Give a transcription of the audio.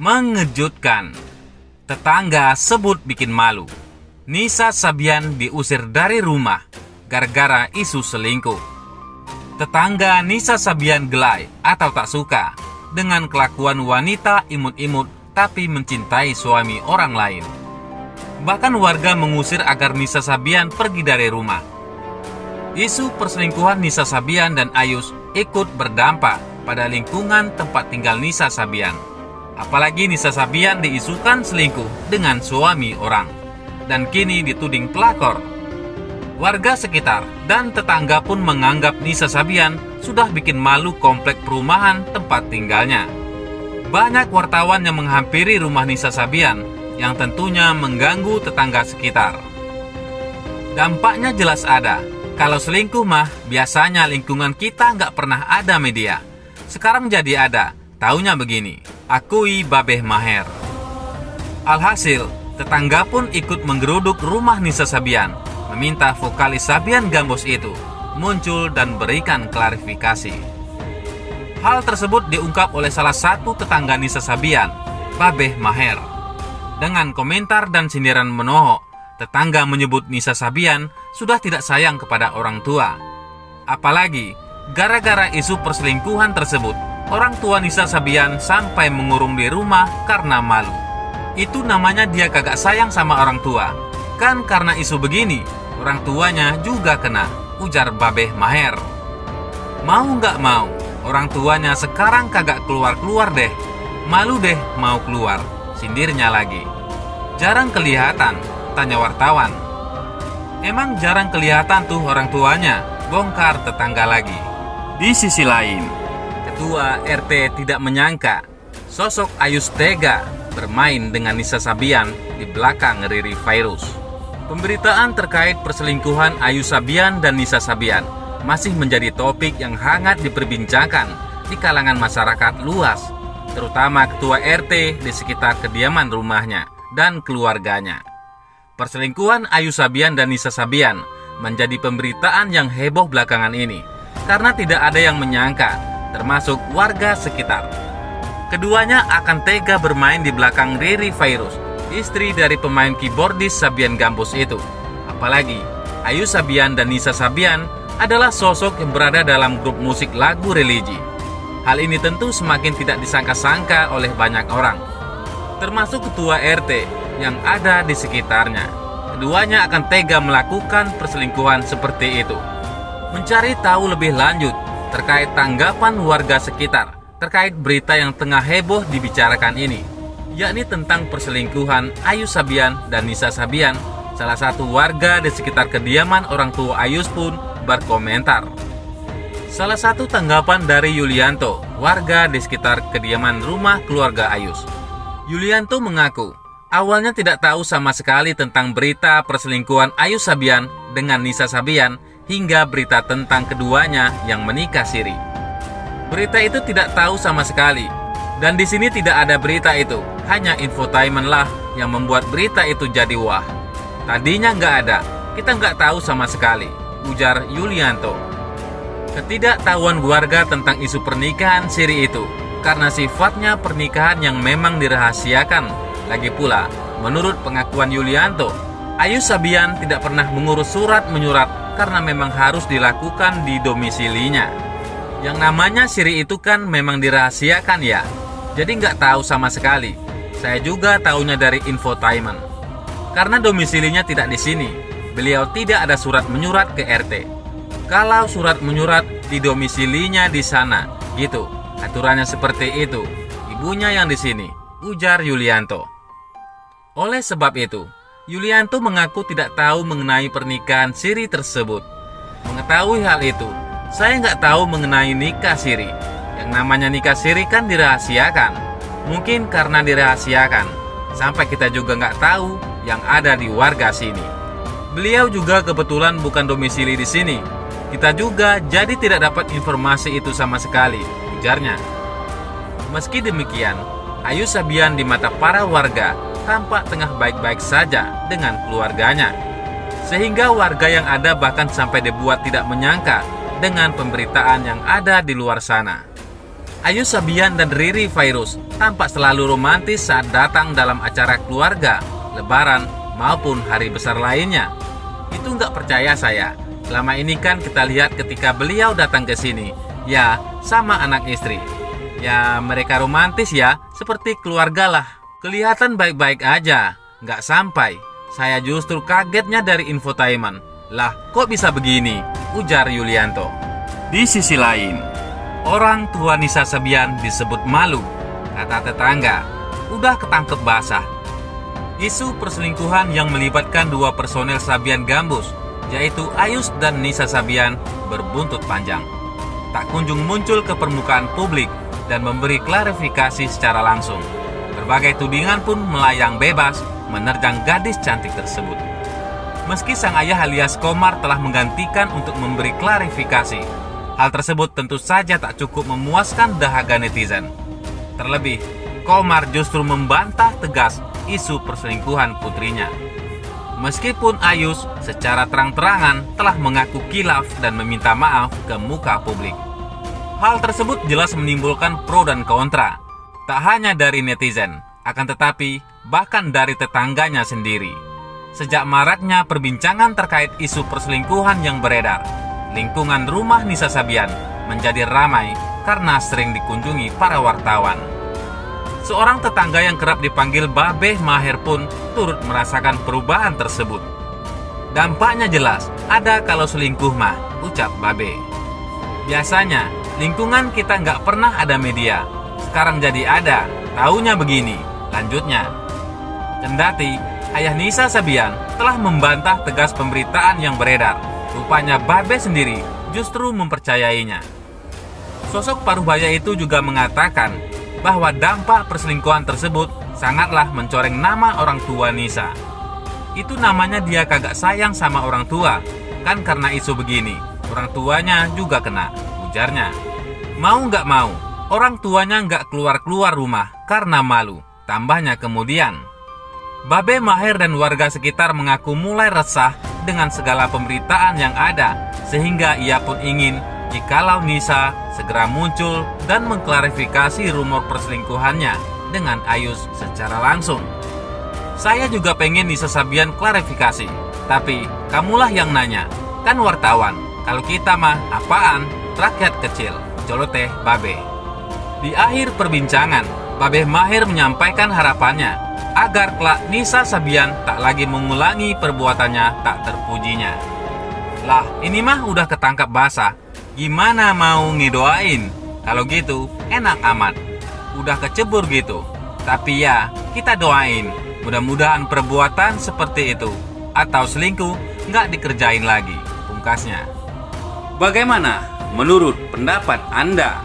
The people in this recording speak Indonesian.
Mengejutkan. Tetangga sebut bikin malu. Nisa Sabian diusir dari rumah gara-gara isu selingkuh. Tetangga Nisa Sabian gelai atau tak suka dengan kelakuan wanita imut-imut tapi mencintai suami orang lain. Bahkan warga mengusir agar Nisa Sabian pergi dari rumah. Isu perselingkuhan Nisa Sabian dan Ayus ikut berdampak pada lingkungan tempat tinggal Nisa Sabian. Apalagi Nisa Sabian diisukan selingkuh dengan suami orang dan kini dituding pelakor. Warga sekitar dan tetangga pun menganggap Nisa Sabian sudah bikin malu komplek perumahan tempat tinggalnya. Banyak wartawan yang menghampiri rumah Nisa Sabian yang tentunya mengganggu tetangga sekitar. Dampaknya jelas ada. Kalau selingkuh mah biasanya lingkungan kita nggak pernah ada media. Sekarang jadi ada, taunya begini, akui Babeh Maher. Alhasil, tetangga pun ikut menggeruduk rumah Nisa Sabian, meminta vokalis Sabian Gambus itu muncul dan berikan klarifikasi. Hal tersebut diungkap oleh salah satu tetangga Nisa Sabian, Babeh Maher. Dengan komentar dan sindiran menohok, tetangga menyebut Nisa Sabian sudah tidak sayang kepada orang tua. Apalagi, gara-gara isu perselingkuhan tersebut, orang tua Nisa Sabian sampai mengurung di rumah karena malu. Itu namanya dia kagak sayang sama orang tua. Kan karena isu begini, orang tuanya juga kena, ujar Babeh Maher. Mau nggak mau, orang tuanya sekarang kagak keluar-keluar deh. Malu deh mau keluar, sindirnya lagi. Jarang kelihatan, tanya wartawan. Emang jarang kelihatan tuh orang tuanya, bongkar tetangga lagi. Di sisi lain, Ketua RT tidak menyangka sosok Ayus tega bermain dengan Nisa Sabian di belakang Riri Virus. Pemberitaan terkait perselingkuhan Ayus Sabian dan Nisa Sabian masih menjadi topik yang hangat diperbincangkan di kalangan masyarakat luas, terutama Ketua RT di sekitar kediaman rumahnya dan keluarganya. Perselingkuhan Ayus Sabian dan Nisa Sabian menjadi pemberitaan yang heboh belakangan ini karena tidak ada yang menyangka, termasuk warga sekitar. Keduanya akan tega bermain di belakang Riri Virus, istri dari pemain keyboardis Sabian Gambus itu. Apalagi, Ayus Sabian dan Nisa Sabian adalah sosok yang berada dalam grup musik lagu religi. Hal ini tentu semakin tidak disangka-sangka oleh banyak orang, termasuk Ketua RT yang ada di sekitarnya. Keduanya akan tega melakukan perselingkuhan seperti itu. Mencari tahu lebih lanjut terkait tanggapan warga sekitar terkait berita yang tengah heboh dibicarakan ini, yakni tentang perselingkuhan Ayus Sabian dan Nisa Sabian. Salah satu warga di sekitar kediaman orang tua Ayus pun berkomentar. Salah satu tanggapan dari Yulianto, warga di sekitar kediaman rumah keluarga Ayus. Yulianto mengaku awalnya tidak tahu sama sekali tentang berita perselingkuhan Ayus Sabian dengan Nisa Sabian hingga berita tentang keduanya yang menikah siri. Berita itu tidak tahu sama sekali, dan di sini tidak ada berita itu, hanya infotainment lah yang membuat berita itu jadi wah. Tadinya nggak ada, kita nggak tahu sama sekali, ujar Yulianto. Ketidaktahuan warga tentang isu pernikahan siri itu karena sifatnya pernikahan yang memang dirahasiakan. Lagi pula, menurut pengakuan Yulianto, Ayus Sabian tidak pernah mengurus surat-menyurat karena memang harus dilakukan di domisilinya. Yang namanya siri itu kan memang dirahasiakan ya, jadi nggak tahu sama sekali. Saya juga tahunya dari infotainment. Karena domisilinya tidak di sini, beliau tidak ada surat menyurat ke RT. Kalau surat menyurat di domisilinya di sana, gitu. Aturannya seperti itu. Ibunya yang di sini, ujar Yulianto. Oleh sebab itu, Yulianto mengaku tidak tahu mengenai pernikahan siri tersebut. Mengetahui hal itu, saya nggak tahu mengenai nikah siri. Yang namanya nikah siri kan dirahasiakan. Mungkin karena dirahasiakan, sampai kita juga nggak tahu yang ada di warga sini. Beliau juga kebetulan bukan domisili di sini. Kita juga jadi tidak dapat informasi itu sama sekali, ujarnya. Meski demikian, Ayus Sabian di mata para warga tampak tengah baik-baik saja dengan keluarganya. Sehingga warga yang ada bahkan sampai dibuat tidak menyangka dengan pemberitaan yang ada di luar sana. Ayus Sabian dan Riri Virus tampak selalu romantis saat datang dalam acara keluarga, lebaran, maupun hari besar lainnya. Itu nggak percaya saya. Selama ini kan kita lihat ketika beliau datang ke sini, ya sama anak istri. Ya mereka romantis ya, seperti keluarga lah. Kelihatan baik-baik aja, nggak sampai. Saya justru kagetnya dari infotainment. Lah kok bisa begini? Ujar Yulianto. Di sisi lain, orang tua Nisa Sabian disebut malu. Kata tetangga, udah ketangkep basah. Isu perselingkuhan yang melibatkan dua personel Sabian Gambus, yaitu Ayus dan Nisa Sabian, berbuntut panjang. Tak kunjung muncul ke permukaan publik dan memberi klarifikasi secara langsung. Berbagai tudingan pun melayang bebas menerjang gadis cantik tersebut. Meski sang ayah alias Komar telah menggantikan untuk memberi klarifikasi, hal tersebut tentu saja tak cukup memuaskan dahaga netizen. Terlebih, Komar justru membantah tegas isu perselingkuhan putrinya. Meskipun Ayus secara terang-terangan telah mengaku kilaf dan meminta maaf ke muka publik. Hal tersebut jelas menimbulkan pro dan kontra, tak hanya dari netizen, akan tetapi bahkan dari tetangganya sendiri. Sejak maraknya perbincangan terkait isu perselingkuhan yang beredar, lingkungan rumah Nisa Sabian menjadi ramai karena sering dikunjungi para wartawan. Seorang tetangga yang kerap dipanggil Babe Maher pun turut merasakan perubahan tersebut. Dampaknya jelas, ada kalau selingkuh mah, ucap Babe. Biasanya, lingkungan kita nggak pernah ada media. Sekarang jadi ada, taunya begini, lanjutnya. Kendati, ayah Nisa Sabian telah membantah tegas pemberitaan yang beredar. Rupanya Babe sendiri justru mempercayainya. Sosok paruhbaya itu juga mengatakan bahwa dampak perselingkuhan tersebut sangatlah mencoreng nama orang tua Nisa. Itu namanya dia kagak sayang sama orang tua, kan karena isu begini, orang tuanya juga kena, ujarnya. Mau nggak mau, orang tuanya nggak keluar-keluar rumah karena malu, tambahnya kemudian. Babe Maher dan warga sekitar mengaku mulai resah dengan segala pemberitaan yang ada, sehingga ia pun ingin jikalau Nisa segera muncul dan mengklarifikasi rumor perselingkuhannya dengan Ayus secara langsung. Saya juga pengen Nisa Sabian klarifikasi, tapi kamulah yang nanya, kan wartawan. Kalau kita mah apaan, rakyat kecil, coloteh Babe. Di akhir perbincangan, Babe Maher menyampaikan harapannya agar kelak Nisa Sabian tak lagi mengulangi perbuatannya tak terpujinya. Lah, ini mah udah ketangkap basah. Gimana mau ngedoain? Kalau gitu, enak amat. Udah kecebur gitu. Tapi ya, kita doain. Mudah-mudahan perbuatan seperti itu atau selingkuh nggak dikerjain lagi, pungkasnya. Bagaimana menurut pendapat Anda?